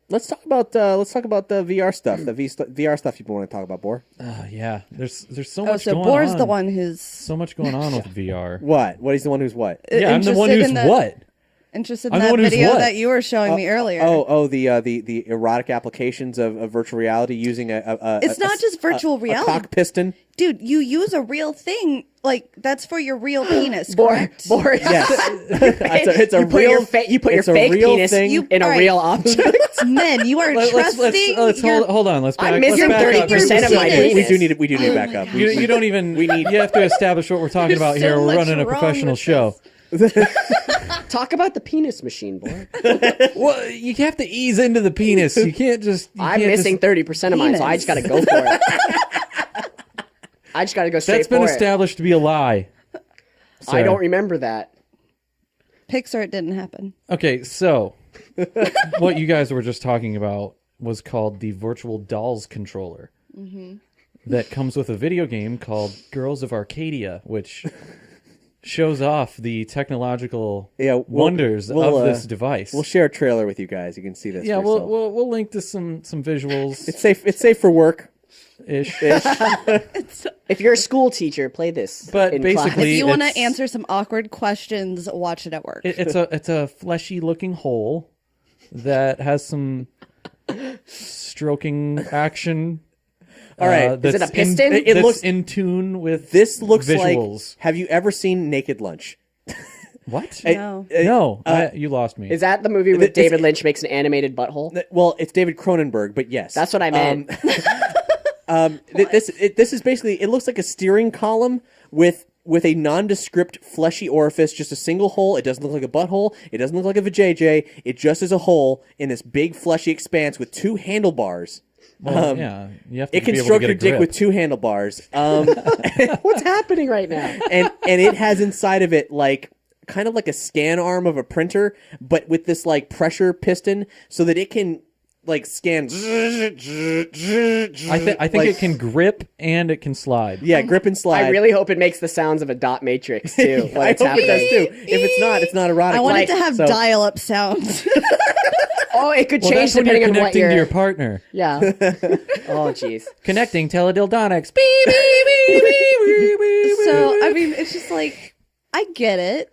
Let's talk about the VR stuff. The VR stuff people want to talk about, Bor. Yeah, there's so Oh, much so going Bor's on. the one who's So much going on with VR. What? What? He's the one who's what? Yeah, I'm the one interested who's in the- what? interested in I'm the that one who's video what? that you were showing me earlier. The erotic applications of virtual reality using a It's not just virtual reality. cock piston. Dude, you use a real thing. Like, that's for your real penis, Bor, correct? Boris. Yes, it's a you put real. your it's a fake real penis thing. in a Alright. real object. Men, you are trusting let's your... hold on. Let's back, I'm let's missing back up. 30% of my penis. penis. We do need to back up. You don't even. You have to establish what we're talking There's about so here. We're much running a wrong professional with show. Talk about the penis machine, boy. Well, you have to ease into the penis. You can't just. I'm missing 30% of mine, so I just got to go for it. I just got to go straight That's been for it. established to be a lie. I don't remember that. Pixar, it didn't happen. Okay, so what you guys were just talking about was called the Virtual Dolls controller. That comes with a video game called Girls of Arcadia, which shows off the technological wonders of this device. We'll share a trailer with you guys. You can see this. Yeah, for yourself. we'll link to some visuals. It's safe. It's safe for work. Ish. If you're a school teacher, play this. But in basically- class. If you want to it's- answer some awkward questions, watch it at work. It's a fleshy looking hole that has some stroking action. All right. Is it a piston? It That's looks- in tune with This looks visuals. like. Have you ever seen Naked Lunch? What? No. No, you lost me. Is that the movie where David Lynch makes an animated butthole? Well, it's David Cronenberg, but yes, That's what I meant. This is basically. It looks like a steering column with a nondescript fleshy orifice, just a single hole. It doesn't look like a butthole. It doesn't look like a vajayjay. It just is a hole in this big fleshy expanse with two handlebars. Well, yeah, you have to It can be able to stroke get a your dick grip. with two handlebars. What's happening right now? and it has inside of it like kind of like a scan arm of a printer, but with this like pressure piston so that it can like scan. I think like- it can grip and it can slide. Yeah, grip and slide. I really hope it makes the sounds of a dot matrix too. I When it's hope it happening. does too. If it's not, it's not erotic. I want like- it to have so- dial-up sounds. Oh, it could Well, change that's when you're depending on what connecting you're. to your partner. Yeah. Oh, jeez. Connecting teledildonics. Beep, beep, beep, beep, beep, beep, So, beep. I mean, it's just like, I get it.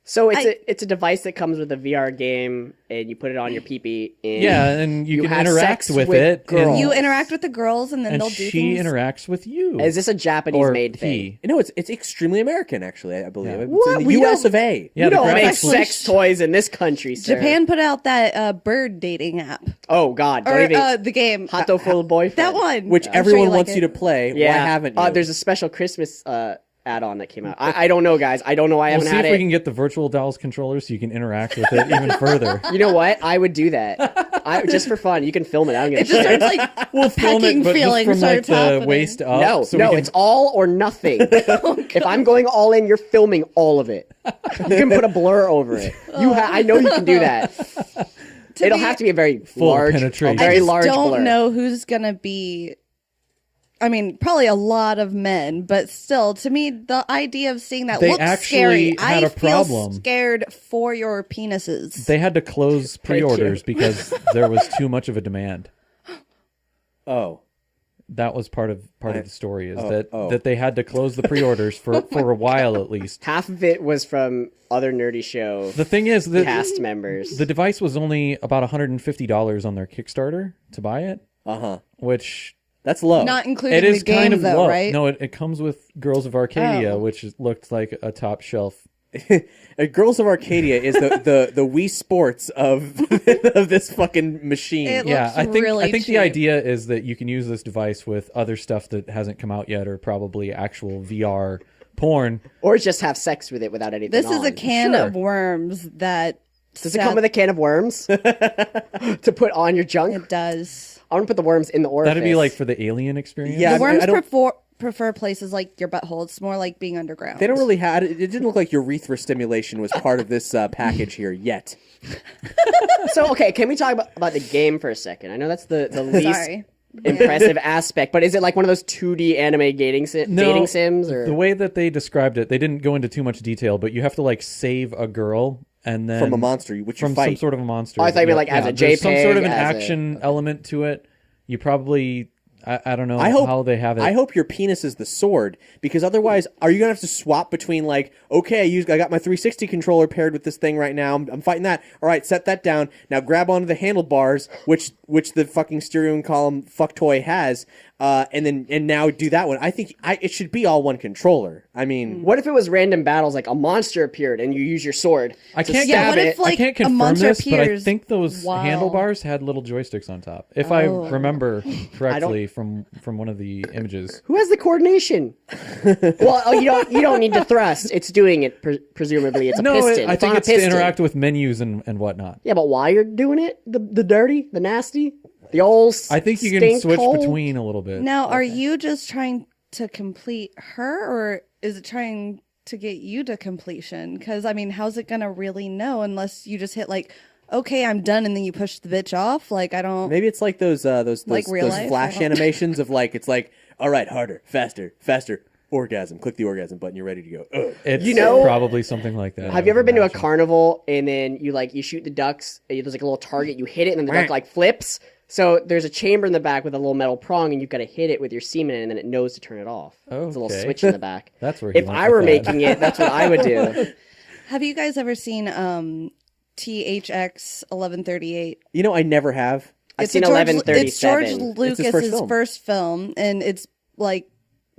So it's a device that comes with a VR game, and you put it on your pee-pee, and Yeah, and you can have interact sex with with it. girls. And, You interact with the girls, and then and they'll do she things. interacts with you. Is this a Japanese-made thing? he. No, it's extremely American actually. I believe Yeah. it's What? in the We U.S. don't- of A. Yeah, You the don't make graphics- sex toys in this country, sir. Japan put out that bird dating app. Oh God! Don't Or even. the game. Hato full boyfriend. That one. Which I'm sure everyone like wants it. you to play. Yeah. Why haven't you? There's a special Christmas add-on that came out. I don't know, guys. I don't know. I We'll haven't see had if we it. can get the virtual dolls controller so you can interact with it even further. You know what? I would do that. Just for fun. You can film it. I don't give a It just shit. starts like We'll film pecking it, but just feeling from like starts the happening. waist up. No, so we no, can- it's all or nothing. If I'm going all in, you're filming all of it. You can put a blur over it. I know you can do that. It'll have to be a very large, penetration. a very I just large don't blur. know who's gonna be. I mean, probably a lot of men, but still, to me, the idea of seeing that They looks actually scary. had I a feel problem. scared for your penises. They had to close Thank you. pre-orders because there was too much of a demand. Oh. That was part of the story is oh. that they had to close the pre-orders for a while at least. Half of it was from other nerdy show The thing is that cast members. the device was only about $150 on their Kickstarter to buy it, which That's low. Not including it is the game, kind of though, low. right? No, it comes with Girls of Arcadia, Oh. which looked like a top shelf. Girls of Arcadia is the Wii Sports of of this fucking machine. It Yeah, looks I think really the cheap. idea is that you can use this device with other stuff that hasn't come out yet, or probably actual VR porn. Or just have sex with it without anything This is on. a can Sure. of worms that. Does it come with a can of worms to put on your junk? It does. I want to put the worms in the orifice. That'd be like for the alien experience. Yeah, The worms I don't- prefer places like your butthole. It's more like being underground. They don't really have it. Didn't look like urethra stimulation was part of this package here yet. So, okay, can we talk about the game for a second? I know that's the least Sorry. impressive aspect, but is it like one of those 2D anime dating sims? Or The way that they described it, they didn't go into too much detail, but you have to like save a girl and then from a monster, which you from fight. some sort of a monster. Oh, I thought you meant like as a there's some sort of an JPEG, as a- action element to it. You probably, I don't know I hope how they have it. I hope your penis is the sword, because otherwise, are you gonna have to swap between like, okay, I got my 360 controller paired with this thing right now. I'm fighting that. All right, set that down. Now grab onto the handlebars, which the fucking steering column fuck toy has, and now do that one. I think it should be all one controller. I mean, What if it was random battles, like a monster appeared and you use your sword? I to can't Yeah, stab what if, it? like, I can't a confirm monster this, but I appears think those while- handlebars had little joysticks on top, if I remember correctly from one of the images. Who has the coordination? Well, oh, you don't need to thrust. It's doing it. Presumably, it's a No, piston. I think on a it's to piston. interact with menus and whatnot. Yeah, but why you're doing it? The dirty, the nasty, the old. I think you can stink switch hole? between a little bit. Now, are you just trying to complete her, or is it trying to get you to completion? Because, I mean, how's it going to really know unless you just hit, like, okay, I'm done, and then you push the bitch off? Like, I don't... maybe it's like those Like real life? flash I don't- animations of like, it's like, all right, harder, faster, faster, orgasm. Click the orgasm button. You're ready to go. Ugh. It's You know- probably something like that. Have you ever been to a carnival and then you shoot the ducks? And there's like a little target. You hit it, and then the duck like flips. So there's a chamber in the back with a little metal prong, and you've got to hit it with your semen, and then it knows to turn it off. There's a little Okay. switch in the back. That's where he If went I with were that. making it, that's what I would do. Have you guys ever seen THX 1138? You know, I never have. I've It's seen a George- 1137. It's George It's Lucas's his first film. first film, and it's like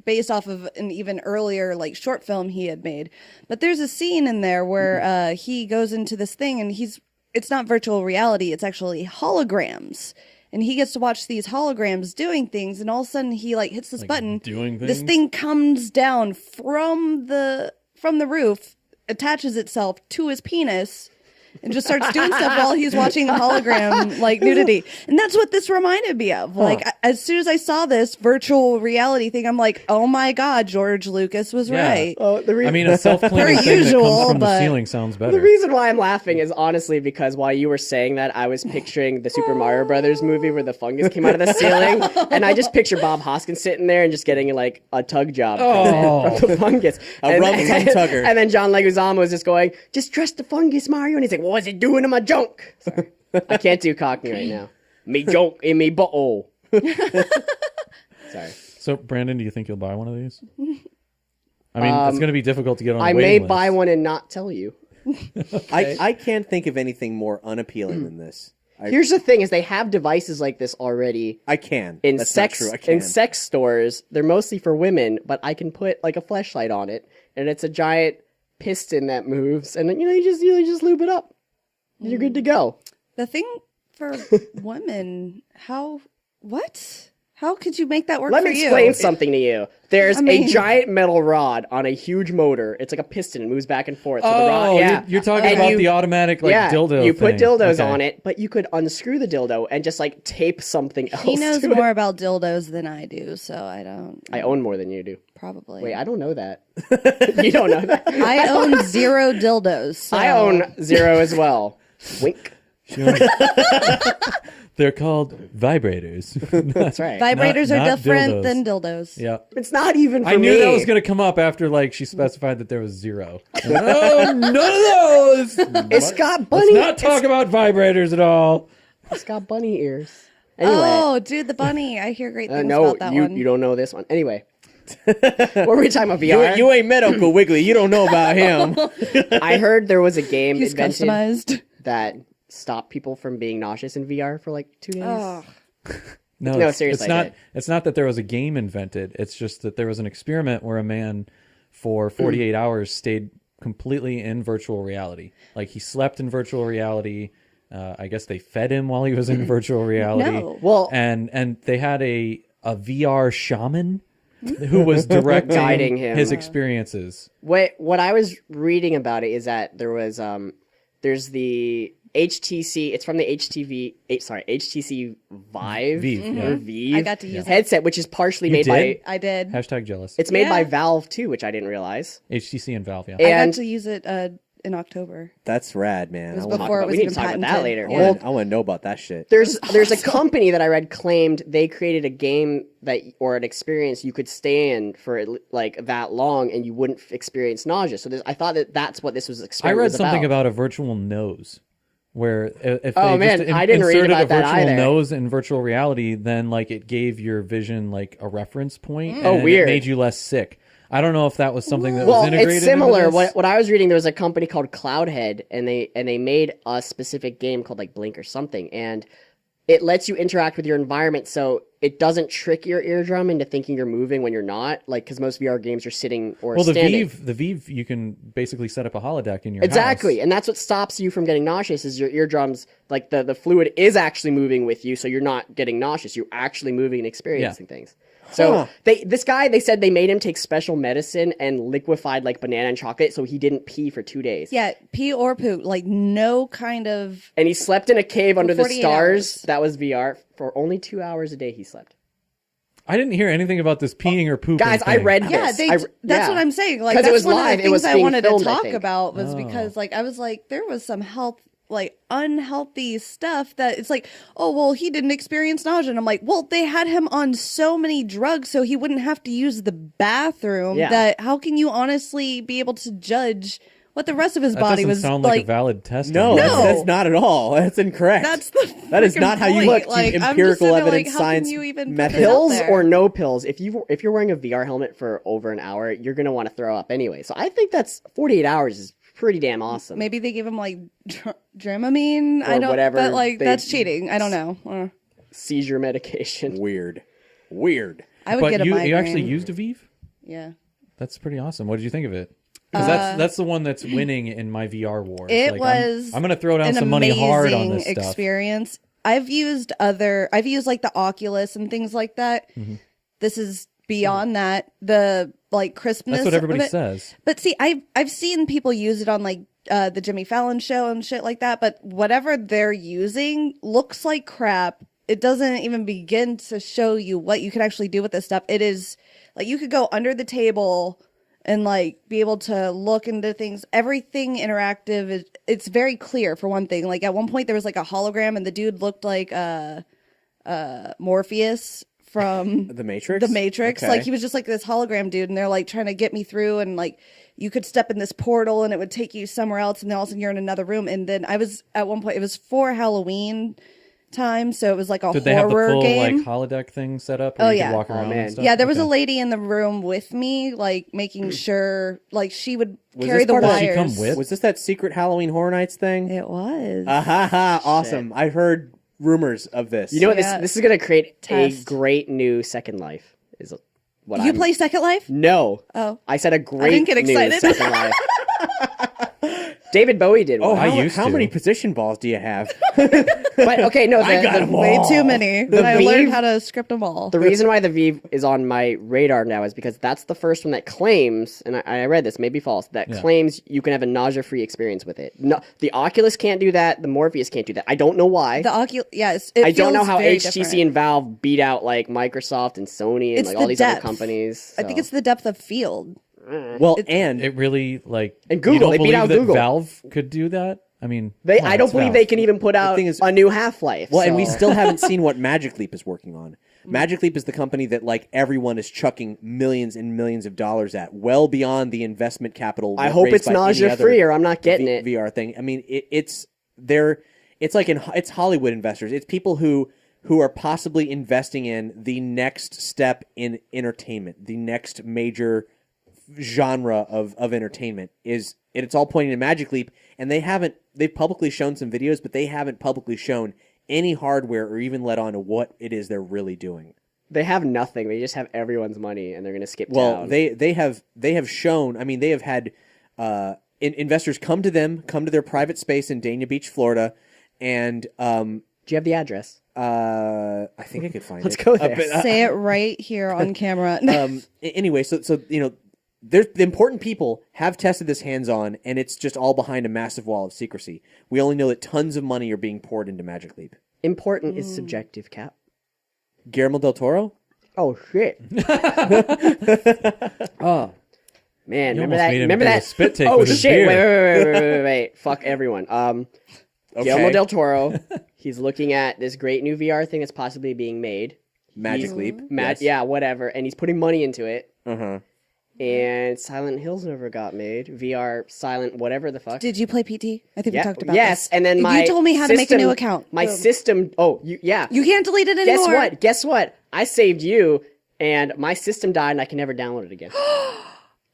based off of an even earlier like short film he had made. But there's a scene in there where he goes into this thing, and it's not virtual reality; it's actually holograms. And he gets to watch these holograms doing things, and all of a sudden he like hits this button. doing This things? thing comes down from the roof, attaches itself to his penis, and just starts doing stuff while he's watching the hologram like nudity. And that's what this reminded me of. Like as soon as I saw this virtual reality thing, I'm like, oh my god, George Lucas was Yeah. right. Oh, I mean, a self-cleaning Per thing that usual, comes from the but- ceiling sounds better. the reason why I'm laughing is honestly because while you were saying that, I was picturing the Super Mario Brothers movie where the fungus came out of the ceiling, and I just picture Bob Hoskins sitting there and just getting like a tug job from the fungus, A rum tum tugger. And then John Leguizamo was just going, "Just trust the fungus, Mario," and he's like, "What was it doing to my junk?" Sorry, I can't do Cockney right now. Me junk in me butthole. Sorry. So, Brandon, do you think you'll buy one of these? I mean, it's going to be difficult to get on. I a may waiting buy list. one and not tell you. I can't think of anything more unappealing than this. Here's the thing: is they have devices like this already. I can. In That's sex not true. I can. in sex stores, they're mostly for women, but I can put like a fleshlight on it, and it's a giant piston that moves, and then you just lube it up. You're good to go. The thing for women, how could you make that work Let for me you? explain something to you. There's I mean- a giant metal rod on a huge motor. It's like a piston. It moves back and forth. So the rod, Oh, yeah. you're talking And about you- the automatic like dildo. You put thing. dildos Okay. on it, but you could unscrew the dildo and just like tape something else. He knows to it. more about dildos than I do, so I don't I own more than you do. probably. Wait, I don't know that. You don't know that. I own 0 dildos. So. I own 0 as well. Wink. They're called vibrators. That's right. Vibrators Not are different dildos. than dildos. Yeah. It's not even for I knew me. that was going to come up after like she specified that there was 0. Oh, none of those. It's got Let's bunny. not talk about vibrators at all. It's got bunny ears. Anyway, Oh, dude, the bunny. I hear great things no, about that one. you don't know this one. Anyway, what were we talking about? VR. You ain't met Uncle Wiggly. You don't know about him. I heard there was a game He's invented customized. that stopped people from being nauseous in VR for like 2 days. Oh, No, No, seriously, It's I not. did. It's not that there was a game invented. It's just that there was an experiment where a man, for 48 hours, stayed completely in virtual reality. Like he slept in virtual reality. I guess they fed him while he was in virtual reality. No. Well- and they had a VR shaman who was directing Guiding him. his experiences. What I was reading about it is that there was there's the HTC. It's from the HTC Vive Vive, yeah. or Vive. I got to use it. headset, which is partially You made did? by. I did. Hashtag jealous. It's made by Yeah. Valve too, which I didn't realize. HTC and Valve. Yeah. I And got to use it in October. That's rad, man. It was I wanna- before it we was need to even talk about patented. that later. Yeah. Well, I want to know about that shit. There's a company that I read claimed they created a game that or an experience you could stay in for like that long and you wouldn't experience nausea. So I thought that's what this was. I Experiment read was something about a virtual nose, where if Oh, they man, just I didn't read inserted about a that virtual either. nose in virtual reality, then like it gave your vision like a reference point. Oh, and weird. It made you less sick. I don't know if that was something that Well, was integrated. it's similar. Into this. What I was reading, there was a company called Cloudhead, and they made a specific game called like Blink or something, and it lets you interact with your environment, so it doesn't trick your eardrum into thinking you're moving when you're not. Like because most VR games are sitting or Well, the standing. Vive, you can basically set up a holodeck in your Exactly, house. and that's what stops you from getting nauseous. Is your eardrums like the fluid is actually moving with you, so you're not getting nauseous. You're actually moving and experiencing things. So they said they made him take special medicine and liquefied like banana and chocolate, so he didn't pee for 2 days. Yeah, pee or poop, like no kind of. And he slept in a cave under the 48 stars. hours. That was VR for only 2 hours a day. He slept. I didn't hear anything about this peeing or pooping. Guys, I thing. read Yeah, this. that's what I'm saying. Like 'Cause that's it was one live, of it the was things I being wanted filmed, to I talk think. about was because like I was like there was some unhealthy stuff that it's like, oh well, he didn't experience nausea, and I'm like, well, they had him on so many drugs so he wouldn't have to use the bathroom. Yeah. That how can you honestly be able to judge what the rest of his That body doesn't was sound like a like? valid test. No, on that's, that. that's not at all. That's incorrect. That's the That is freaking not how you point. look to Like, I'm just empirical sitting there evidence, like, how science can you even put method. this out Pills there? or no pills, if you're wearing a VR helmet for over an hour, you're gonna want to throw up anyway. So I think that's 48 hours is pretty damn awesome. Maybe they give him like Dramamine. I Or don't. whatever But like they- that's cheating. I don't know. Seizure medication. Weird. I would But get a you migraine. actually used a Vive? Yeah. That's pretty awesome. What did you think of it? Because that's the one that's winning in my VR war. It was. I'm gonna throw down an some money hard on amazing this stuff. experience. I've used like the Oculus and things like that. Mm-hmm. This is beyond that. The like crispness. That's what everybody of it. says. But see, I've seen people use it on like the Jimmy Fallon show and shit like that. But whatever they're using looks like crap. It doesn't even begin to show you what you can actually do with this stuff. It is like you could go under the table and like be able to look into things. Everything interactive it's very clear for one thing. Like at one point there was like a hologram and the dude looked like Morpheus from The Matrix? The Matrix. Okay. Like he was just like this hologram dude, and they're like trying to get me through, and like you could step in this portal and it would take you somewhere else, and then all of a sudden you're in another room. And then I was at one point, it was for Halloween time, so it was like a Did they have the horror full game. like holodeck thing set up? Where Oh, you yeah. could walk Oh, around man. and stuff? Yeah, there was a Okay. lady in the room with me, like making sure, like she would Was carry this the part of- wires. Did she come with? Was this that secret Halloween Horror Nights thing? It was. Ah ha ha! Awesome. I heard rumors of this. You know what? Yeah. This is gonna create Test. a great new Second Life. Is what you I'm- play Second Life? No. Oh. I said a great didn't get new excited. Second Life. David Bowie did Oh, one. I how, used how to. many position balls do you have? But okay, no, I got 'em all. Way too many. Then I Vive- learned how to script them all. the reason why the Vive is on my radar now is because that's the first one that claims, and I read this, maybe false, that claims you can have a nausea-free experience with it. No, the Oculus can't do that. The Morpheus can't do that. I don't know why. The Oculus, yes. I don't know feels how very HTC different. and Valve beat out like Microsoft and Sony and It's like the all these other depth. companies. I think so. it's the depth of field. Well, and It really like And you Google, don't they beat believe out that Google. Valve could do that. I mean, They, well, I don't it's believe Valve. they can even put out thing is- a new Half-Life. well, and we so- still haven't seen what Magic Leap is working on. Magic Leap is the company that like everyone is chucking millions and millions of dollars at, well beyond the investment capital. I hope raised it's by any nausea-free other or I'm not getting it. VR thing. I mean, it's like it's Hollywood investors. It's people who are possibly investing in the next step in entertainment, the next major genre of entertainment is, and it's all pointing to Magic Leap, and they've publicly shown some videos, but they haven't publicly shown any hardware or even let on to what it is they're really doing. They have nothing. They just have everyone's money, and they're going to skip Well, town. they have shown. I mean, they have had investors come to their private space in Dania Beach, Florida, and Do you have the address? I think I could find Let's it. go there. Say it right here on camera. Anyway, so you know, there's the important people have tested this hands-on, and it's just all behind a massive wall of secrecy. We only know that tons of money are being poured into Magic Leap. Important is subjective, Cap. Guillermo del Toro? Oh, shit. Man, You remember almost that? made him Remember do a that? spit take Oh with his shit! beer. Wait! Fuck everyone. Okay. Guillermo del Toro. He's looking at this great new VR thing that's possibly being made. Magic Leap. Matt, Yes. yeah, whatever, and he's putting money into it. Uh-huh. And Silent Hills never got made. VR, Silent, whatever the fuck. Did you play PT? I think we Yeah, talked about yes, this. and then my you told me how to make a new account. My Boom. system. Oh, yeah. You can't delete it anymore. Guess what? I saved you, and my system died, and I can never download it again.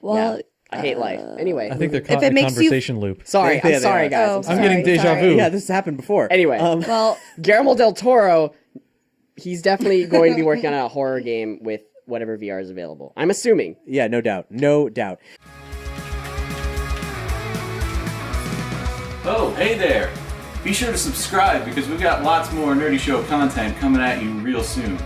Well, Yeah. I hate life. Anyway, I think they're If caught it in a makes you- conversation loop. sorry. Yeah, I'm they sorry, are. guys. Oh, I'm sorry. I'm getting deja sorry. vu. Yeah, this has happened before. Anyway, well, Guillermo del Toro, he's definitely going to be working on a horror game with whatever VR is available. I'm assuming. Yeah, no doubt. No doubt. Oh, hey there! Be sure to subscribe because we've got lots more Nerdy Show content coming at you real soon.